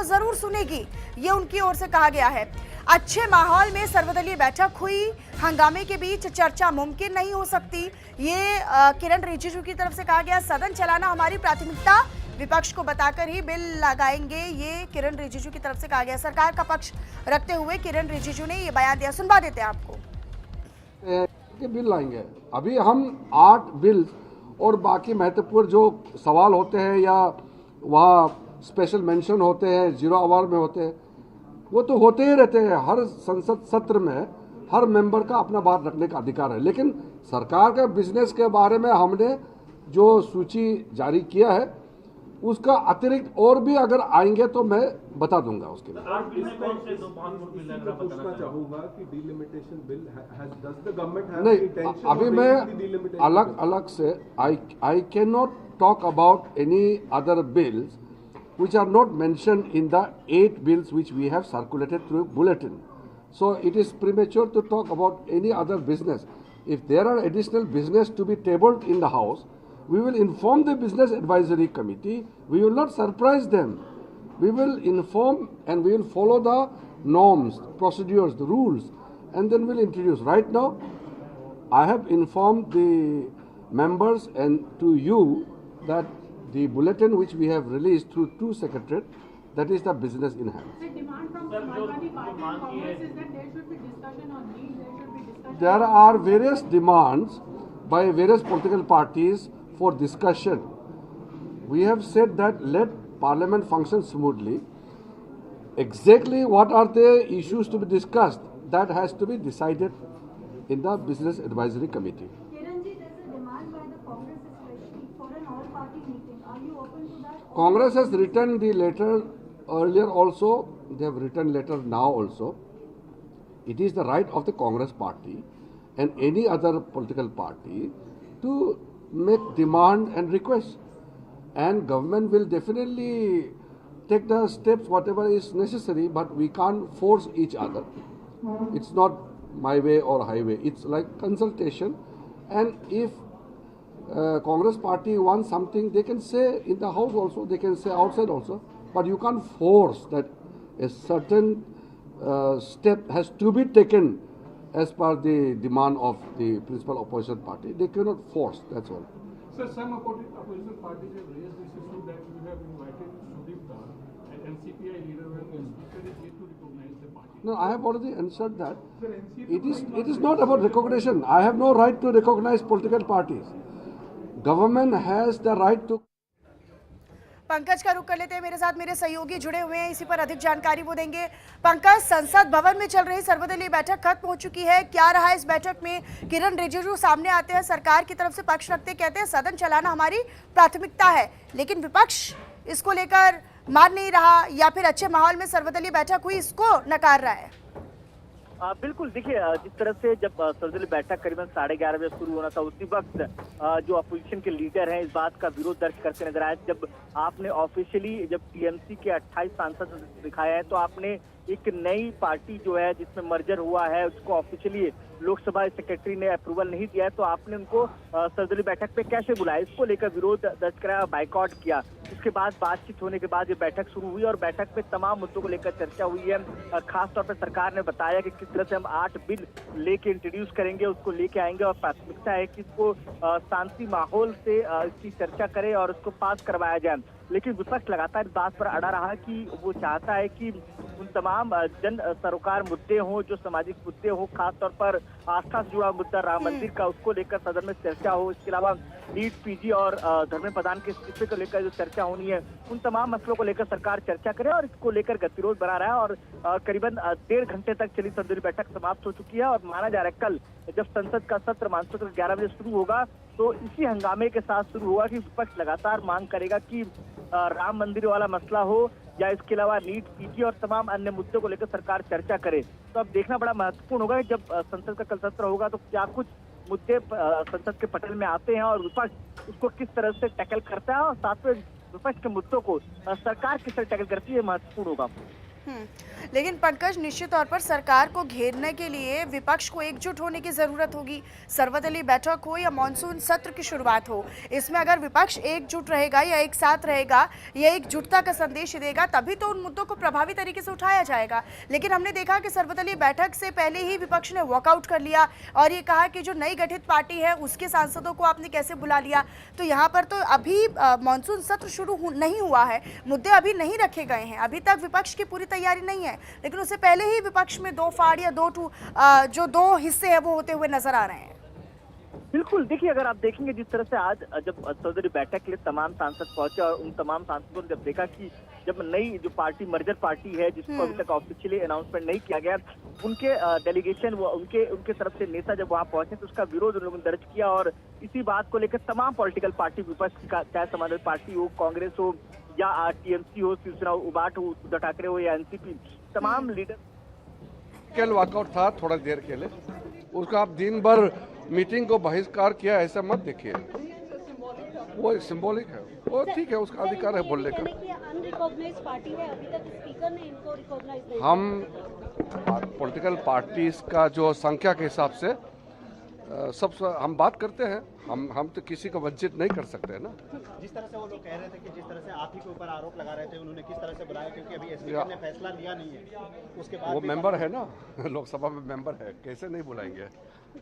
जरूर सुनेगी, ये उनकी ओर से कहा गया है। अच्छे माहौल में सर्वदलीय बैठक हुई, हंगामे के बीच चर्चा मुमकिन नहीं हो सकती, ये किरण रिजिजू की तरफ से कहा गया। सदन चलाना हमारी प्राथमिकता, विपक्ष को बताकर ही बिल लगाएंगे, ये किरण रिजिजू की तरफ से कहा गया। सरकार का पक्ष रखते हुए किरण रिजिजू ने ये बयान दिया, सुनवा देते हैं आपको। के बिल लाएंगे। अभी हम 8 बिल और बाकी महत्वपूर्ण जो सवाल होते हैं या वहाँ स्पेशल मेंशन होते हैं, 0 आवर में होते हैं, वो तो होते ही रहते हैं। हर संसद सत्र में हर मेंबर का अपना बात रखने का अधिकार है। लेकिन सरकार के बिजनेस के बारे में हमने जो सूची जारी किया है, उसका अतिरिक्त और भी अगर आएंगे तो मैं बता दूंगा उसके लिए। नहीं, अभी मैं अलग अलग से I can not talk about any other bills which are not mentioned in the 8 bills which we have circulated through bulletin. So it is premature to talk about any other business. If there are additional business to be tabled in the House, we will inform the Business Advisory Committee. We will not surprise them. We will inform and we will follow the norms, procedures, the rules, and then we'll introduce. Right now, I have informed the members and to you that the bulletin which we have released through 2 secretariat, that is the business in hand. The demand from Samajwadi Party and Congress is that there should be discussion on these, there should be discussion. There are various demands by various political parties for discussion. We have said that let Parliament function smoothly. Exactly what are the issues to be discussed, that has to be decided in the Business Advisory Committee. Kiranji, there's a demand by the Congress especially for an all-party meeting. Are you open to that? Congress has written the letter earlier also, they have written letter now also. It is the right of the Congress party and any other political party to make demand and request. And government will definitely take the steps whatever is necessary, but we can't force each other. It's not my way or highway. It's like consultation. And if Congress party wants something, they can say in the house also, they can say outside also. But you can't force that a certain step has to be taken as per the demand of the principal opposition party. They cannot force, that's all. Sir, some opposition parties have raised this issue that you have invited Sudeep Dar and NCPI leader when the speaker is yet to recognize the party. No, I have already answered that. Sir, It is not about recognition. I have no right to recognize political parties. Government has the right to. Pankaj का रुख कर लेते हैं, मेरे साथ मेरे सहयोगी जुड़े हुए हैं, इसी पर अधिक जानकारी वो देंगे। पंकज, संसद भवन में चल रही सर्वदलीय बैठक खत्म हो चुकी है, क्या रहा इस बैठक में? किरण रिजिजू सामने आते हैं, सरकार की तरफ से पक्ष रखते, कहते हैं सदन चलाना हमारी प्राथमिकता है, लेकिन विपक्ष इसको लेकर मान नहीं रहा, या फिर अच्छे माहौल में सर्वदलीय बैठक हुई इसको नकार रहा है? बिल्कुल, देखिए जिस तरह से जब सर्वदलीय बैठक करीबन 11:30 बजे शुरू होना था, उसी वक्त जो अपोजिशन के लीडर हैं इस बात का विरोध दर्ज करते नजर आए। जब आपने ऑफिशियली जब टीएमसी के 28 सांसद दिखाया है, तो आपने एक नई पार्टी जो है जिसमें मर्जर हुआ है उसको ऑफिशियली लोकसभा सेक्रेटरी ने अप्रूवल नहीं दिया है, तो आपने उनको सर्वदलीय बैठक पे कैसे बुलाया? इसको लेकर विरोध दर्ज कराया, बाइकआउट किया। उसके बाद बातचीत होने के बाद ये बैठक शुरू हुई और बैठक में तमाम मुद्दों को लेकर चर्चा हुई है। खासतौर पर सरकार ने बताया कि किस तरह से हम 8 बिल लेके इंट्रोड्यूस करेंगे, उसको लेके आएंगे और प्राथमिकता है कि इसको शांति माहौल से इसकी चर्चा करें और उसको पास करवाया जाए। लेकिन विपक्ष लगातार इस बात पर अड़ा रहा कि वो चाहता है कि उन तमाम जन सरोकार मुद्दे हों, जो सामाजिक मुद्दे हों, खासतौर पर आस्था से जुड़ा मुद्दा राम मंदिर का, उसको लेकर सदन में चर्चा हो। इसके अलावा नीट, पीजी और धर्मेंद्र प्रधान के इस्तीफे को लेकर जो चर्चा होनी है, उन तमाम मसलों को लेकर सरकार चर्चा करे और इसको लेकर गतिरोध बना रहा है। और करीबन 1.5 घंटे तक चली सर्वदलीय बैठक समाप्त हो चुकी है और माना जा रहा है कल जब संसद का सत्र मानसून सत्र 11 बजे शुरू होगा, तो इसी हंगामे के साथ शुरू होगा कि विपक्ष लगातार मांग करेगा कि राम मंदिर वाला मसला हो या इसके अलावा नीट, पीजी और तमाम अन्य मुद्दों को लेकर सरकार चर्चा करे। तो अब देखना बड़ा महत्वपूर्ण होगा कि जब संसद का कल सत्र होगा तो क्या कुछ मुद्दे संसद के पटल में आते हैं और विपक्ष उसको किस तरह से टैकल करता है, और साथ में विपक्ष के मुद्दों को सरकार किस तरह टैकल करती है, महत्वपूर्ण होगा। लेकिन पंकज, निश्चित तौर पर सरकार को घेरने के लिए विपक्ष को एकजुट होने की जरूरत होगी। सर्वदलीय बैठक हो या मॉनसून सत्र की शुरुआत हो, इसमें अगर विपक्ष एकजुट रहेगा या एक साथ रहेगा या एकजुटता का संदेश देगा, तभी तो उन मुद्दों को प्रभावी तरीके से उठाया जाएगा। लेकिन हमने देखा कि सर्वदलीय बैठक से पहले ही विपक्ष ने वॉकआउट कर लिया और ये कहा कि जो नई गठित पार्टी है उसके सांसदों को आपने कैसे बुला लिया। तो यहाँ पर तो अभी मॉनसून सत्र शुरू नहीं हुआ है, मुद्दे अभी नहीं रखे गए हैं, अभी तक विपक्ष की पूरी तैयारी नहीं है, लेकिन उससे पहले ही विपक्ष में दो फाड़ या जो दो हिस्से हैं वो होते हुए नजर आ रहे हैं। बिल्कुल, देखिए अगर आप देखेंगे जिस तरह से आज जब सर्वदलीय बैठक के लिए तमाम सांसद पहुंचे और उन तमाम सांसदों ने जब देखा कि जब नई जो पार्टी मर्जर पार्टी है जिसको अभी तक ऑफिशियली अनाउंसमेंट नहीं किया गया, उनके डेलीगेशन उनके तरफ से नेता जब वहां पहुंचे तो उसका विरोध उन लोगों ने दर्ज किया और इसी बात को लेकर तमाम पॉलिटिकल पार्टी विपक्ष का, चाहे समाजवादी पार्टी हो, कांग्रेस हो या टीएमसी हो, शिवसेना उबाट हो, उद्धव ठाकरे हो या एनसीपी, तमाम लीडर कल वॉकआउट था थोड़ा देर के लिए, उसका आप दिन भर मीटिंग को बहिष्कार किया, ऐसा मत देखिए। वो सिंबॉलिक है, वो ठीक है, उसका अधिकार है बोलने का। अनरिकॉग्नाइज्ड पार्टी है, अभी तक स्पीकर ने इनको रिकॉग्नाइज नहीं किया। हम पॉलिटिकल पार्टीज का जो संख्या के हिसाब से सब हम बात करते हैं, हम तो किसी को वंचित नहीं कर सकते हैं ना। जिस तरह से वो लोग कह रहे थे कि जिस तरह से आप ही के ऊपर आरोप लगा रहे थे, उन्होंने किस तरह से बुलाया, क्योंकि अभी स्पीकर ने फैसला लिया नहीं है, उसके बाद वो मेंबर है ना, लोकसभा में मेंबर है, कैसे नहीं बुलाएंगे,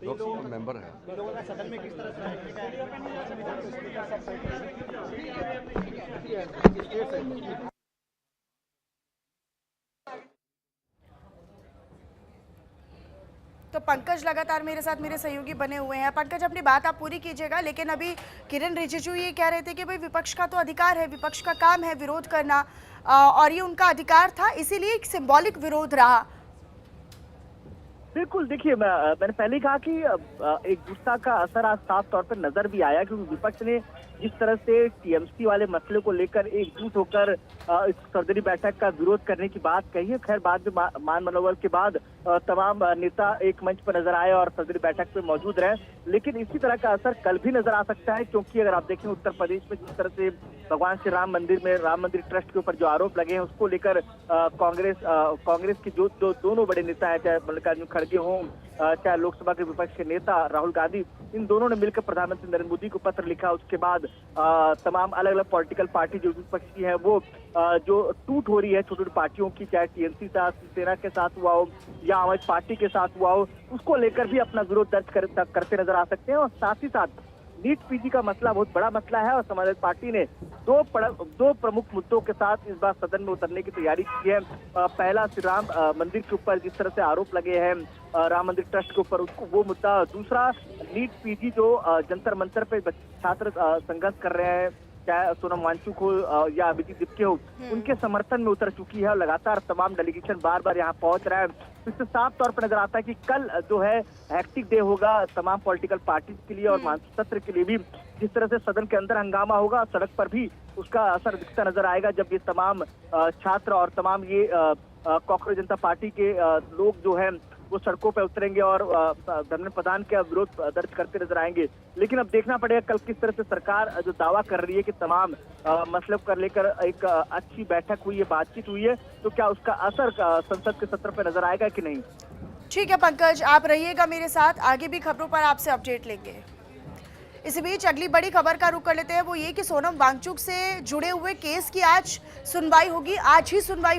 लोकसभा में मेंबर है। इन लोगों का सदन में किस तरह से तो पंकज लगातार मेरे साथ मेरे सहयोगी बने हुए हैं। पंकज, अपनी बात आप पूरी कीजिएगा, लेकिन अभी किरण रिजिजू ये कह रहे थे कि भाई विपक्ष का तो अधिकार है, विपक्ष का काम है विरोध करना और ये उनका अधिकार था, इसीलिए एक सिंबॉलिक विरोध रहा। बिल्कुल, देखिए मैंने पहले ही कहा कि एकजुटता का असर आज साफ तौर पर नजर भी आया, क्योंकि विपक्ष ने जिस तरह से टीएमसी वाले मसले को लेकर एकजुट होकर इस सर्वदलीय बैठक का विरोध करने की बात कही है। खैर बाद में मान मनोबल के बाद तमाम नेता एक मंच पर नजर आए और सर्वदलीय बैठक पे मौजूद रहे, लेकिन इसी तरह का असर कल भी नजर आ सकता है, क्योंकि अगर आप देखें उत्तर प्रदेश में जिस तरह से भगवान श्री राम मंदिर में राम मंदिर ट्रस्ट के ऊपर जो आरोप लगे हैं उसको लेकर कांग्रेस के जो दोनों बड़े नेता हैं, चाहे मल्लिकार्जुन खड़गे हों चाहे लोकसभा के विपक्ष के नेता राहुल गांधी, इन दोनों ने मिलकर प्रधानमंत्री नरेंद्र मोदी को पत्र लिखा। उसके बाद तमाम अलग अलग पॉलिटिकल पार्टी जो विपक्ष की है वो जो टूट हो रही है छोटी छोटी पार्टियों की, चाहे टीएमसी साथ सेना के साथ हुआ हो या आम आदमी पार्टी के साथ हुआ हो, उसको लेकर भी अपना विरोध दर्ज करते नजर आ सकते हैं। और साथ ही साथ नीट पीजी का मसला बहुत बड़ा मसला है और समाजवादी पार्टी ने दो प्रमुख मुद्दों के साथ इस बार सदन में उतरने की तैयारी की है। पहला श्री राम मंदिर के ऊपर जिस तरह से आरोप लगे हैं राम मंदिर ट्रस्ट के ऊपर, उसको वो मुद्दा, दूसरा नीट पीजी जो जंतर मंतर पे छात्र संघर्ष कर रहे हैं, चाहे सोनम वांगचुक हो या अभिजीत दिपके हो, उनके समर्थन में उतर चुकी है और लगातार तमाम डेलीगेशन बार बार यहाँ पहुंच रहा है। इससे साफ तौर पर नजर आता है कि कल जो है हैक्टिक डे होगा तमाम पॉलिटिकल पार्टीज के लिए और मानसून सत्र के लिए भी। जिस तरह से सदन के अंदर हंगामा होगा, सड़क पर भी उसका असर दिखता नजर आएगा जब ये तमाम छात्र और तमाम ये कॉकरोच जनता पार्टी के लोग जो है वो सड़कों पर उतरेंगे और धर्मेंद्र प्रधान का विरोध दर्ज करते नजर आएंगे। लेकिन अब देखना पड़ेगा कल किस तरह से सरकार जो दावा कर रही है कि तमाम मसलों को लेकर एक अच्छी बैठक हुई है, बातचीत हुई है, तो क्या उसका असर संसद के सत्र पर नजर आएगा कि नहीं। ठीक है पंकज, आप रहिएगा मेरे साथ, आगे भी खबरों पर आपसे अपडेट लेंगे। इसी बीच अगली बड़ी खबर का रुख कर लेते हैं, वो ये कि सोनम वांगचुक से जुड़े हुए केस की आज सुनवाई होगी, आज ही सुनवाई